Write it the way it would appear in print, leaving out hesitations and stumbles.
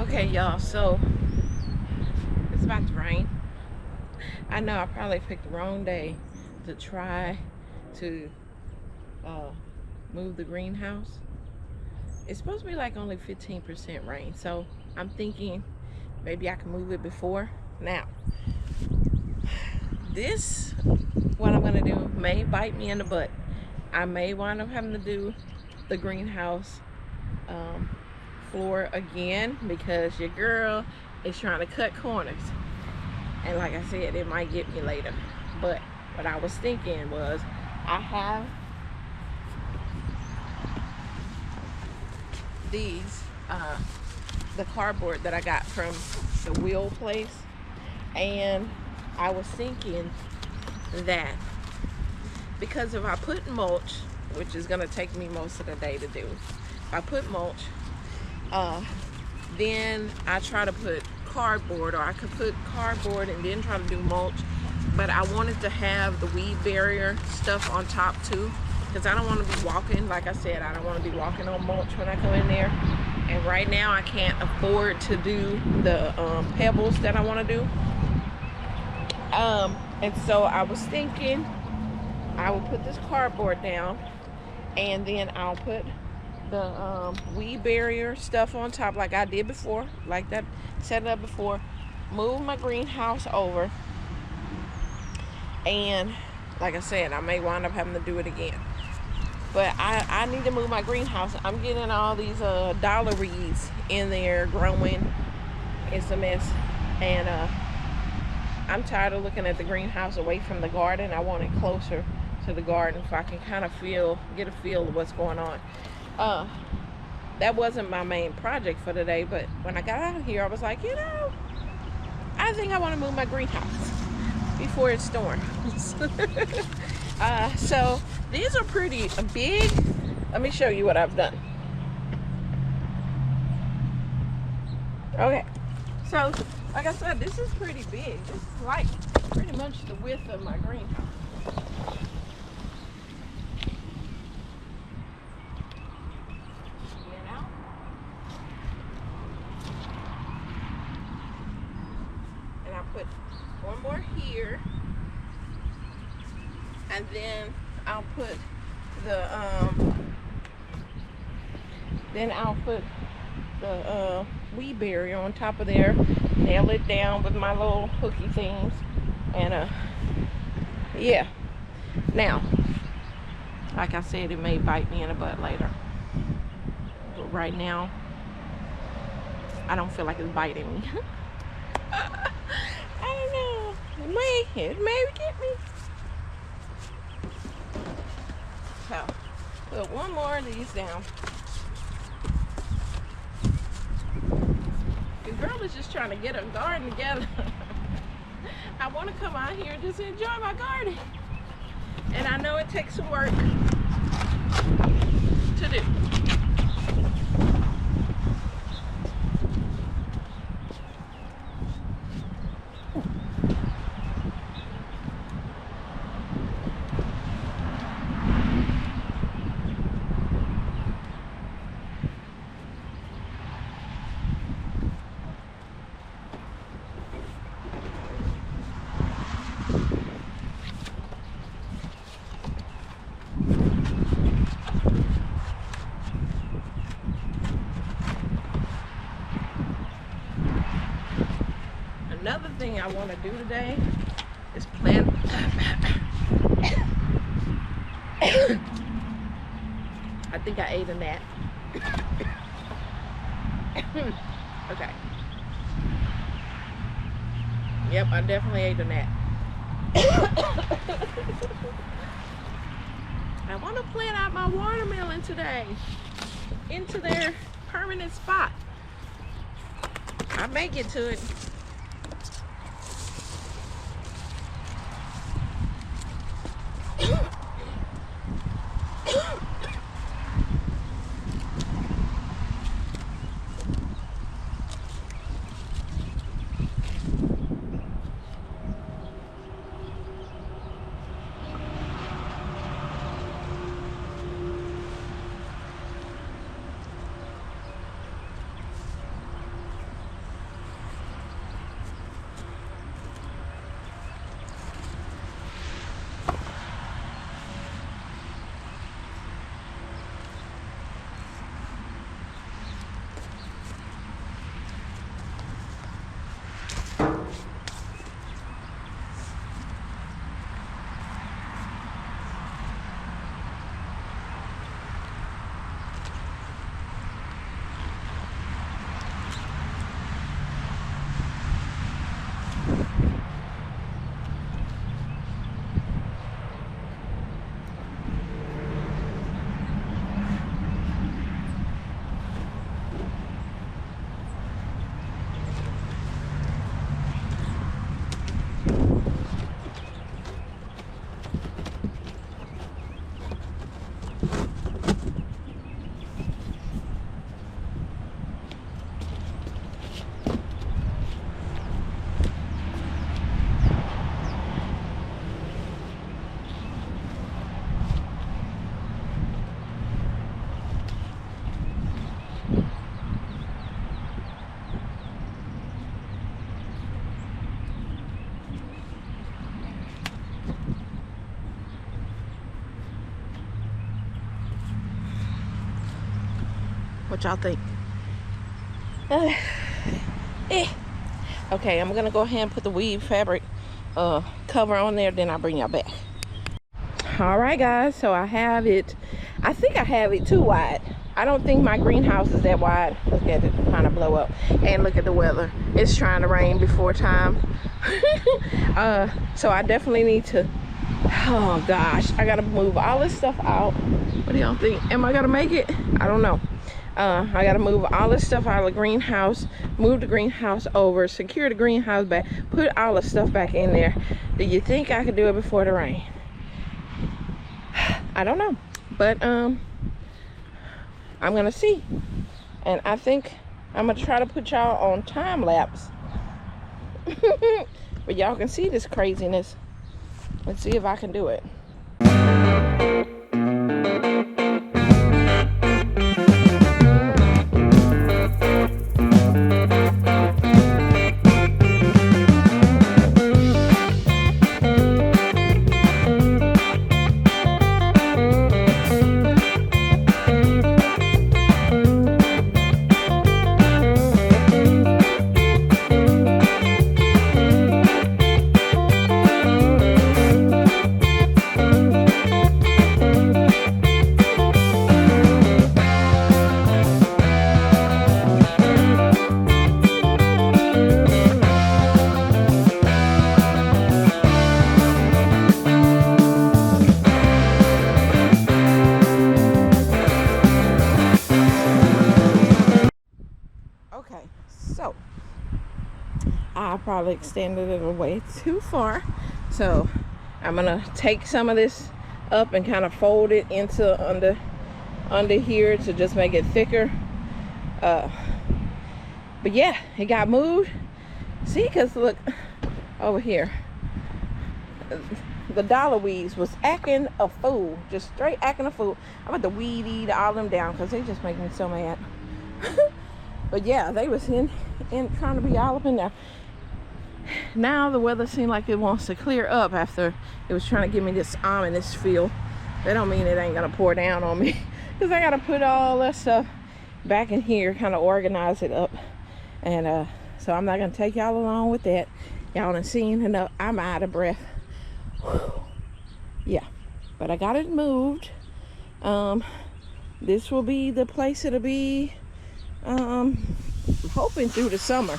Okay, y'all, so it's about to rain. I know I probably picked the wrong day to try to uh, move the greenhouse. It's supposed to be like only 15% rain, so I'm thinking maybe I can move it before. Now, this, what I'm gonna do, may bite me in the butt. I may wind up having to do the greenhouse um, floor again because your girl is trying to cut corners. And like I said, it might get me later. But what I was thinking was, I have these, the cardboard that I got from the wheel place. And I was thinking that because if I put mulch, which is gonna take me most of the day to do, if I put mulch, then I try to put cardboard, or I could put cardboard and then try to do mulch. But I wanted to have the weed barrier stuff on top too, because I don't want to be walking, like I said, I don't want to be walking on mulch when I come in there. And right now I can't afford to do the pebbles that I want to do. And so I was thinking I will put this cardboard down, and then I'll put the weed barrier stuff on top like I did before, like that, set it up before, move my greenhouse over, and like I said, I may wind up having to do it again. But I need to move my greenhouse. I'm getting all these dollar weeds in there growing. It's a mess. And I'm tired of looking at the greenhouse away from the garden. I want it closer to the garden so I can kind of get a feel of what's going on. That wasn't my main project for today, but when I got out of here, I was like, I think I want to move my greenhouse before it storms. So these are pretty big. Let me show you what I've done. Okay, so like I said, this is pretty big. This is like pretty much the width of my greenhouse. And I put one more here, and then I'll put the weed barrier on top of there, nail it down with my little hooky things, and yeah. Now, like I said, it may bite me in the butt later, but right now I don't feel like it's biting me. I don't know, it may get me. So put one more of these down. The girl is just trying to get her garden together. I want to come out here and just enjoy my garden. And I know it takes some work to do. Another thing I want to do today is plant. I think I ate a gnat. Okay. Yep, I definitely ate a gnat. I want to plant out my watermelon today into their permanent spot. I may get to it. What y'all think? Okay, I'm gonna go ahead and put the weave fabric cover on there, then I'll bring y'all back. All right, guys, so I have it. I think I have it too wide. I don't think my greenhouse is that wide. Look at it kind of blow up. And look at the weather. It's trying to rain before time. So I definitely need to, oh gosh, I gotta move all this stuff out. What do y'all think? Am I gonna make it? I don't know. I gotta move all this stuff out of the greenhouse, move the greenhouse over, secure the greenhouse back, put all the stuff back in there. Do you think I could do it before the rain? I don't know, but I'm gonna see. And I think I'm gonna try to put y'all on time lapse. But y'all can see this craziness. Let's see if I can do it. Okay, so I probably extended it way too far, so I'm gonna take some of this up and kind of fold it into under here to just make it thicker. But yeah, it got moved. See, because look over here, the dollar weeds was acting a fool, just straight acting a fool. I'm about to weed eat all them down because they just make me so mad. But yeah, they was in trying to be all up in there. Now the weather seemed like it wants to clear up after it was trying to give me this ominous feel. That don't mean it ain't gonna pour down on me, because I gotta put all that stuff back in here, kind of organize it up. And so I'm not gonna take y'all along with that. Y'all done seen enough. I'm out of breath. Whew. Yeah, but I got it moved. This will be the place it'll be, I'm hoping through the summer.